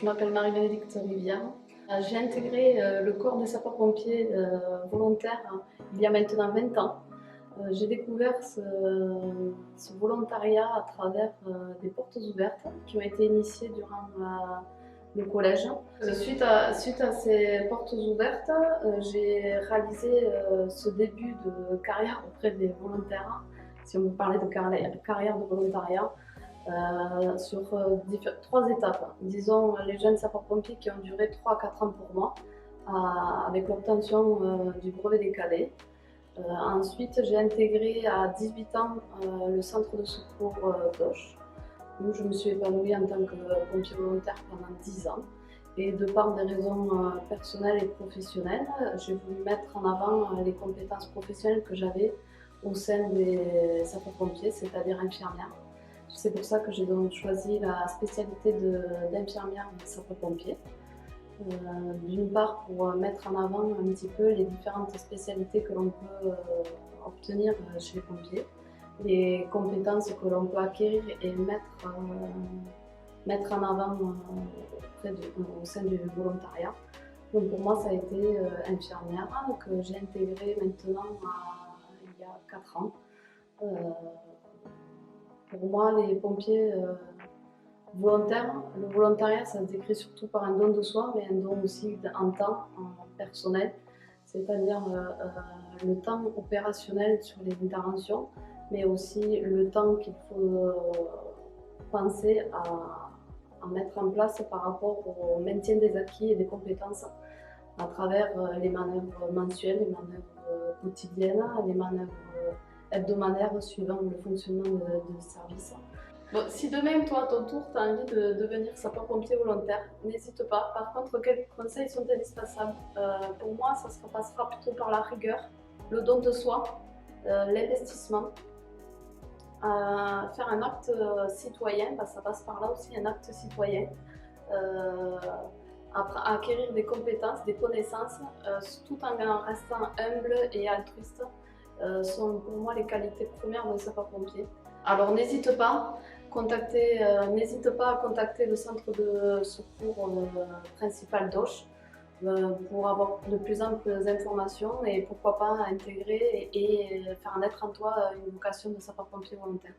Je m'appelle Marie-Bénédicte Rivière. J'ai intégré le corps des sapeurs-pompiers volontaires il y a maintenant 20 ans. J'ai découvert ce volontariat à travers des portes ouvertes qui ont été initiées durant le collège. Suite à ces portes ouvertes, j'ai réalisé ce début de carrière auprès des volontaires, si on veut parler de carrière de volontariat. Sur 3 étapes. Disons les jeunes sapeurs-pompiers qui ont duré 3 à 4 ans pour moi, avec l'obtention du brevet des cadets. Ensuite, j'ai intégré à 18 ans le centre de secours d'Auch, où je me suis épanouie en tant que pompier volontaire pendant 10 ans. Et de par des raisons personnelles et professionnelles, j'ai voulu mettre en avant les compétences professionnelles que j'avais au sein des sapeurs-pompiers, c'est-à-dire infirmière. C'est pour ça que j'ai donc choisi la spécialité d'infirmière de sapeur-pompier. D'une part pour mettre en avant un petit peu les différentes spécialités que l'on peut obtenir chez les pompiers, les compétences que l'on peut acquérir et mettre en avant au sein du volontariat. Donc pour moi, ça a été infirmière que j'ai intégré maintenant il y a 4 ans. Pour moi, les pompiers volontaires, le volontariat, ça se décrit surtout par un don de soi, mais un don aussi en temps, en personnel, c'est-à-dire le temps opérationnel sur les interventions, mais aussi le temps qu'il faut penser à mettre en place par rapport au maintien des acquis et des compétences à travers les manœuvres mensuelles, les manœuvres quotidiennes, les manœuvres hebdomadaires suivant le fonctionnement de service. Bon, si demain, toi, à ton tour, tu as envie de devenir sapeur-pompier volontaire, n'hésite pas. Par contre, quels conseils sont indispensables? Pour moi, ça se passera plutôt par la rigueur, le don de soi, l'investissement, faire un acte citoyen, ça passe par là aussi, un acte citoyen, acquérir des compétences, des connaissances, tout en restant humble et altruiste, sont pour moi les qualités premières d'un sapeur-pompier. Alors n'hésite pas à contacter le centre de secours principal d'Auch pour avoir de plus amples informations et pourquoi pas intégrer et faire naître en toi une vocation de sapeur-pompier volontaire.